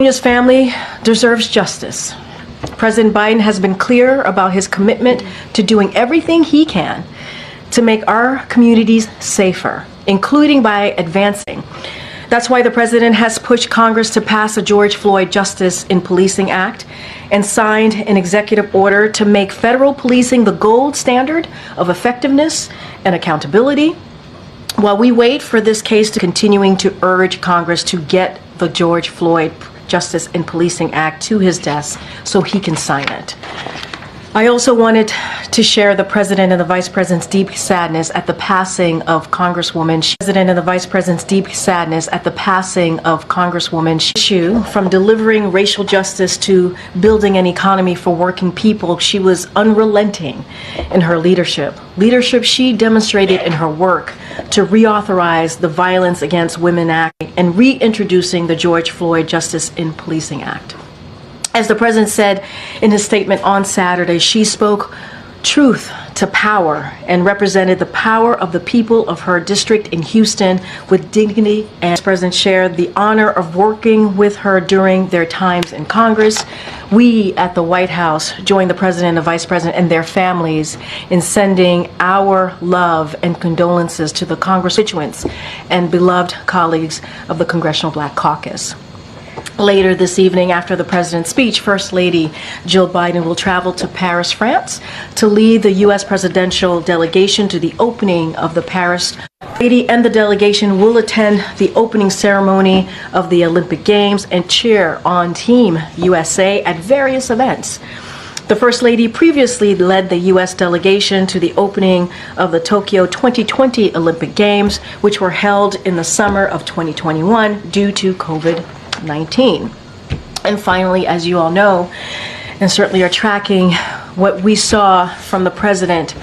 His family deserves justice. President Biden has been clear about his commitment to doing everything he can to make our communities safer, including by advancing. That's why the president has pushed Congress to pass a George Floyd Justice in Policing Act and signed an executive order to make federal policing the gold standard of effectiveness and accountability. While we wait for this case to continuing to urge Congress to get the George Floyd Justice in Policing Act to his desk so he can sign it. I also wanted to share the President and the Vice President's deep sadness at the passing of Congresswoman Shu. From delivering racial justice to building an economy for working people, she was unrelenting in her leadership. Leadership she demonstrated in her work to reauthorize the Violence Against Women Act and reintroducing the George Floyd Justice in Policing Act. As the president said in his statement on Saturday, she spoke truth to power and represented the power of the people of her district in Houston with dignity. And the president shared the honor of working with her during their times in Congress. We at the White House joined the president and the vice president and their families in sending our love and condolences to the constituents and beloved colleagues of the Congressional Black Caucus. Later this evening, after the president's speech, First Lady Jill Biden will travel to Paris, France, to lead the U.S. presidential delegation to the opening of the Paris. Lady and the delegation will attend the opening ceremony of the Olympic Games and cheer on Team USA at various events. The First Lady previously led the U.S. delegation to the opening of the Tokyo 2020 Olympic Games, which were held in the summer of 2021 due to COVID-19. And finally, as you all know, and certainly are tracking, what we saw from the president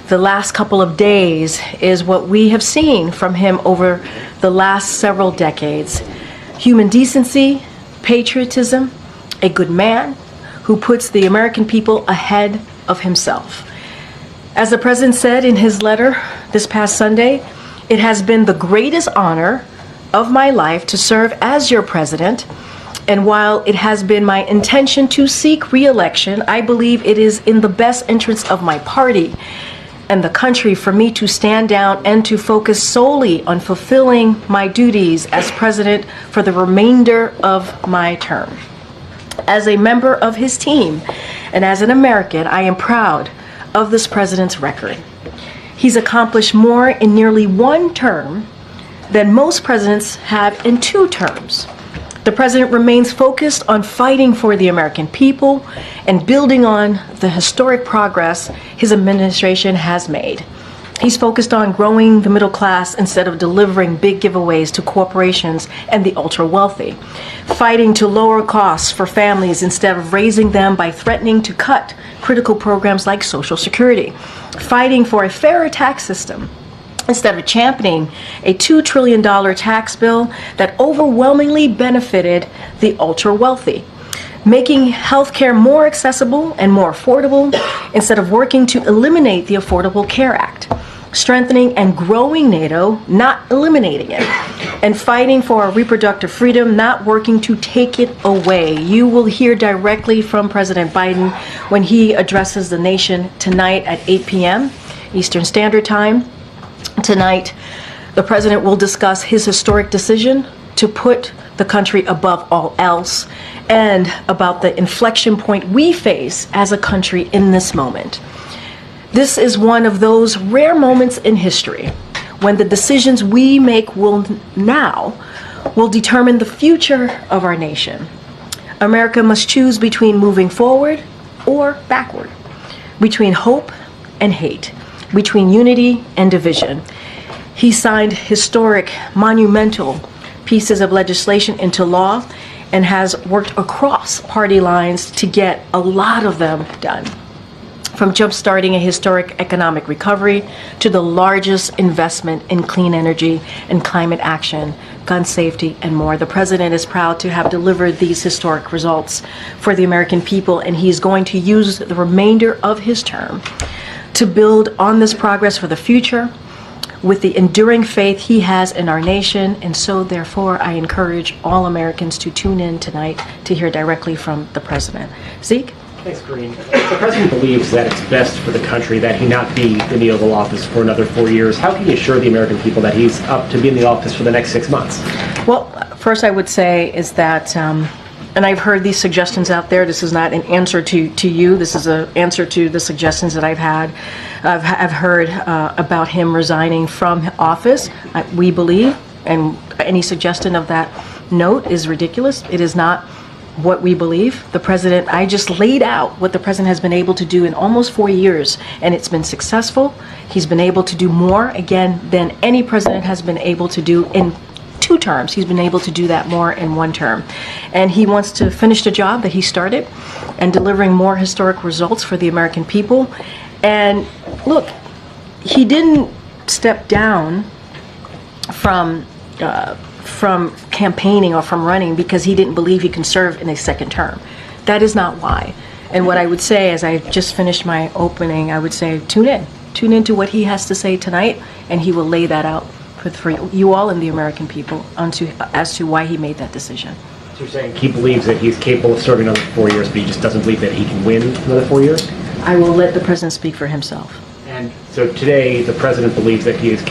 the last couple of days is what we have seen from him over the last several decades. Human decency, patriotism, a good man who puts the American people ahead of himself. As the president said in his letter this past Sunday, it has been the greatest honor of my life to serve as your president, and while it has been my intention to seek re-election, I believe it is in the best interest of my party and the country for me to stand down and to focus solely on fulfilling my duties as president for the remainder of my term. As a member of his team and as an American, I am proud of this president's record. He's accomplished more in nearly one term than most presidents have in 2 terms. The president remains focused on fighting for the American people and building on the historic progress his administration has made. He's focused on growing the middle class instead of delivering big giveaways to corporations and the ultra-wealthy, fighting to lower costs for families instead of raising them by threatening to cut critical programs like Social Security, fighting for a fairer tax system instead of championing a $2 trillion tax bill that overwhelmingly benefited the ultra-wealthy, making healthcare more accessible and more affordable instead of working to eliminate the Affordable Care Act, strengthening and growing NATO, not eliminating it, and fighting for our reproductive freedom, not working to take it away. You will hear directly from President Biden when he addresses the nation tonight at 8 p.m. Eastern Standard Time. Tonight, the president will discuss his historic decision to put the country above all else and about the inflection point we face as a country in this moment. This is one of those rare moments in history when the decisions we make will determine the future of our nation. America must choose between moving forward or backward, between hope and hate, between unity and division. He signed historic, monumental pieces of legislation into law and has worked across party lines to get a lot of them done. From jumpstarting a historic economic recovery to the largest investment in clean energy and climate action, gun safety, and more. The president is proud to have delivered these historic results for the American people, and he's going to use the remainder of his term to build on this progress for the future with the enduring faith he has in our nation. And so, therefore, I encourage all Americans to tune in tonight to hear directly from the president. Zeke? Thanks, Green. The president believes that it's best for the country that he not be in the Oval Office for another 4 years. How can you assure the American people that he's up to be in the office for the next 6 months? Well, first I would say is that, and I've heard these suggestions out there. This is not an answer to you. This is an answer to the suggestions that I've had. I've heard about him resigning from office. We believe, and any suggestion of that note is ridiculous. It is not what we believe. The president, I just laid out what the president has been able to do in almost 4 years, and it's been successful. He's been able to do more, again, than any president has been able to do in 2 terms. He's been able to do that more in 1 term. And he wants to finish the job that he started and delivering more historic results for the American people. And look, he didn't step down from campaigning or from running because he didn't believe he can serve in a 2nd term. That is not why. And what I would say, as I just finished my opening, I would say tune in. Tune in to what he has to say tonight, and he will lay that out for you all and the American people as to why he made that decision. So you're saying he believes that he's capable of serving another 4 years, but he just doesn't believe that he can win another 4 years? I will let the president speak for himself. And so today, the president believes that he is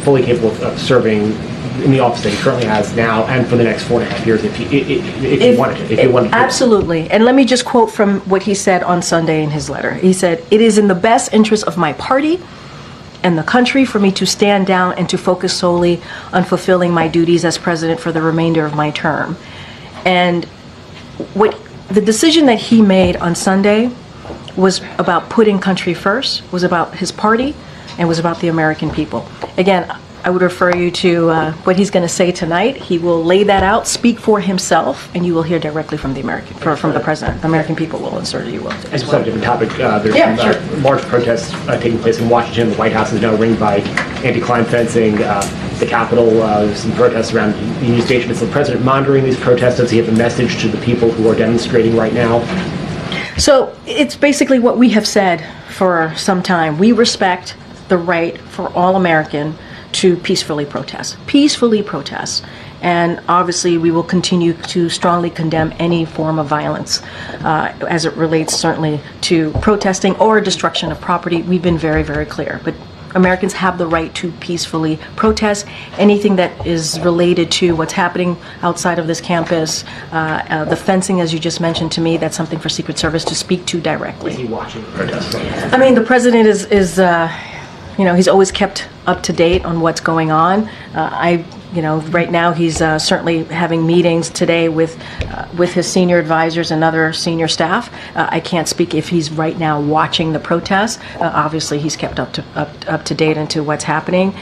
fully capable of serving in the office that he currently has now and for the next 4.5 years if he wanted to. Absolutely. And let me just quote from what he said on Sunday in his letter. He said, "It is in the best interest of my party and the country for me to stand down and to focus solely on fulfilling my duties as president for the remainder of my term." And what the decision that he made on Sunday was about putting country first, was about his party, and was about the American people. Again, I would refer you to what he's going to say tonight. He will lay that out, speak for himself, and you will hear directly from the from the president. The American people will insert you will. As well. A different topic. There's large protests taking place in Washington. The White House is now ringed by anti-crime fencing. The Capitol, some protests around Union Station. Is the president monitoring these protests? Does he have a message to the people who are demonstrating right now? So it's basically what we have said for some time. We respect the right for all Americans to peacefully protest. Peacefully protest. And obviously we will continue to strongly condemn any form of violence as it relates certainly to protesting or destruction of property. We've been very, very clear. But Americans have the right to peacefully protest anything that is related to what's happening outside of this campus. The fencing, as you just mentioned to me, that's something for Secret Service to speak to directly. Is he watching the protests? I mean, the president is he's always kept up to date on what's going on. Right now he's certainly having meetings today with his senior advisors and other senior staff. I can't speak if he's right now watching the protests. Obviously, he's kept up to date into what's happening.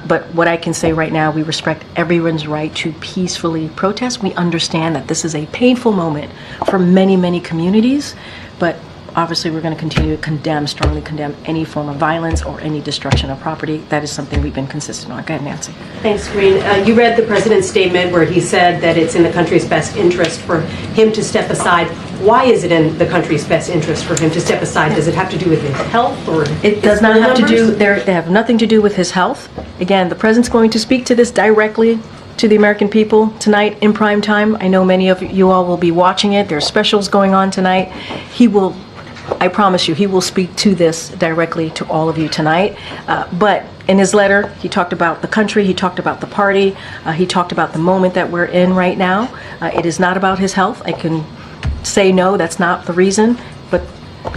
But what I can say right now, we respect everyone's right to peacefully protest. We understand that this is a painful moment for many, many communities, but obviously, we're going to continue to strongly condemn any form of violence or any destruction of property. That is something we've been consistent on. Go ahead, Nancy. Thanks, Green. You read the president's statement where he said that it's in the country's best interest for him to step aside. Why is it in the country's best interest for him to step aside? Does it have to do with his health, or it does not have to do? They have nothing to do with his health. Again, the president's going to speak to this directly to the American people tonight in prime time. I know many of you all will be watching it. There's specials going on tonight. I promise you, he will speak to this directly to all of you tonight. But in his letter, he talked about the country, he talked about the party, he talked about the moment that we're in right now. It is not about his health. I can say no, that's not the reason, but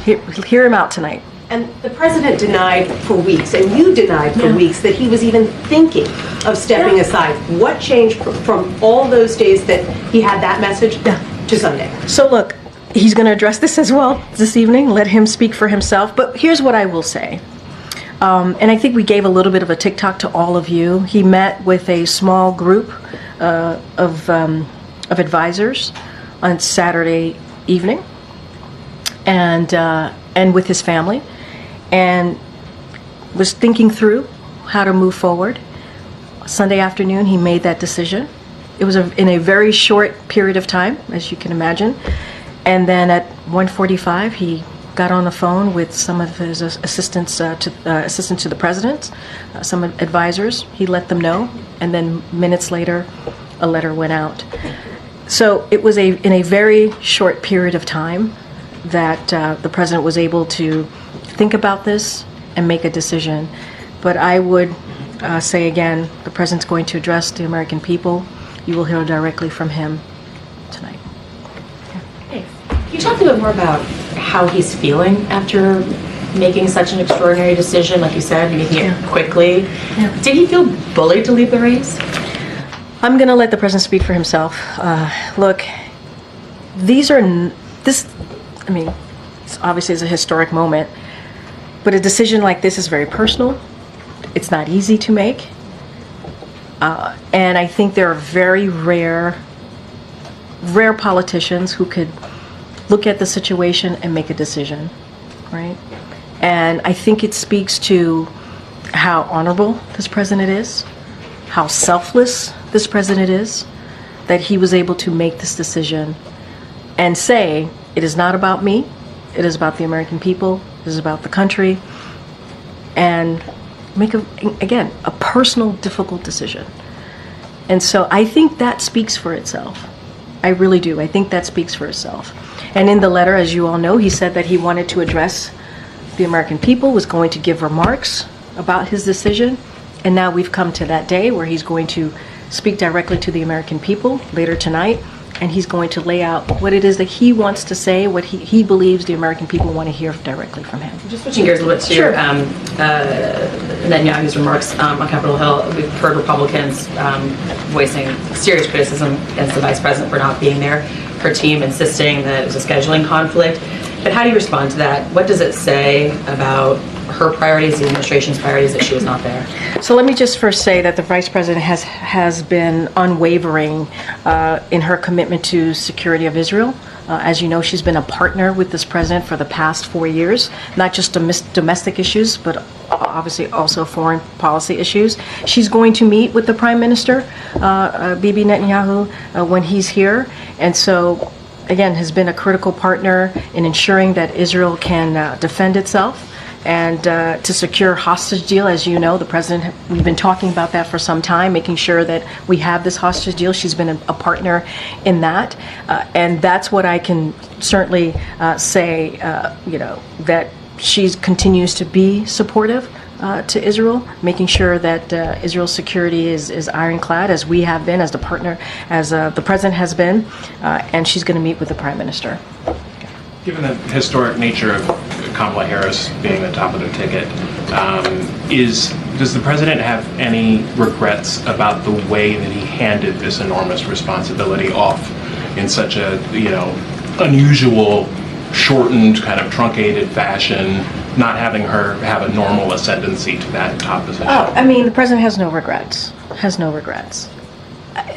hear him out tonight. And the president denied for weeks, and you denied for weeks, that he was even thinking of stepping aside. What changed from all those days that he had that message to Sunday? So look, he's going to address this as well this evening. Let him speak for himself. But here's what I will say. And I think we gave a little bit of a TikTok to all of you. He met with a small group of advisors on Saturday evening, and with his family, and was thinking through how to move forward. Sunday afternoon, he made that decision. It was in a very short period of time, as you can imagine. And then at 1:45, he got on the phone with some of his assistants to the president, some advisors. He let them know, and then minutes later, a letter went out. So it was in a very short period of time that the president was able to think about this and make a decision. But I would say again, the president's going to address the American people. You will hear directly from him tonight. Can you talk a bit more about how he's feeling after making such an extraordinary decision, like you said, making it quickly? Yeah. Did he feel bullied to leave the race? I'm going to let the president speak for himself. Look, it's obviously it's a historic moment, but a decision like this is very personal. It's not easy to make. And I think there are very rare politicians who could look at the situation and make a decision, right? And I think it speaks to how honorable this president is, how selfless this president is, that he was able to make this decision and say, it is not about me, it is about the American people, it is about the country, and make, a personal, difficult decision. And so I think that speaks for itself. I really do. I think that speaks for itself. And in the letter, as you all know, he said that he wanted to address the American people, was going to give remarks about his decision. And now we've come to that day where he's going to speak directly to the American people later tonight. And he's going to lay out what it is that he wants to say, what he believes the American people want to hear directly from him. Just switching gears a little bit to Sure. Netanyahu's remarks on Capitol Hill. We've heard Republicans voicing serious criticism against the vice president for not being there. Her team insisting that it was a scheduling conflict. But how do you respond to that? What does it say about her priorities, the administration's priorities, that she was not there? So let me just first say that the Vice President has been unwavering in her commitment to security of Israel. As you know, she's been a partner with this president for the past 4 years, not just domestic issues, but obviously also foreign policy issues. She's going to meet with the Prime Minister, Bibi Netanyahu, when he's here. And so, again, has been a critical partner in ensuring that Israel can defend itself. And to secure hostage deal, as you know, the president, we've been talking about that for some time, making sure that we have this hostage deal. She's been a partner in that. And that's what I can certainly say, that she continues to be supportive to Israel, making sure that Israel's security is ironclad, as we have been, as the partner, as the president has been. And she's going to meet with the prime minister. Given the historic nature of Kamala Harris being the top of the ticket, does the president have any regrets about the way that he handed this enormous responsibility off in such a, unusual, shortened, kind of truncated fashion, not having her have a normal ascendancy to that top position? The president has no regrets.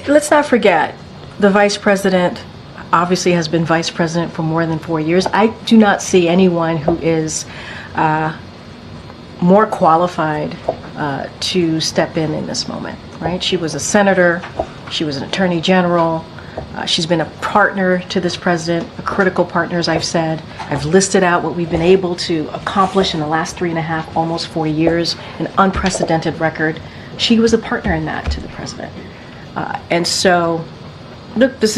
Let's not forget, the vice president obviously has been vice president for more than 4 years. I do not see anyone who is more qualified to step in this moment, right? She was a senator, she was an attorney general, she's been a partner to this president, a critical partner, as I've said. I've listed out what we've been able to accomplish in the last 3.5, almost 4 years, an unprecedented record. She was a partner in that to the president. And so, look, this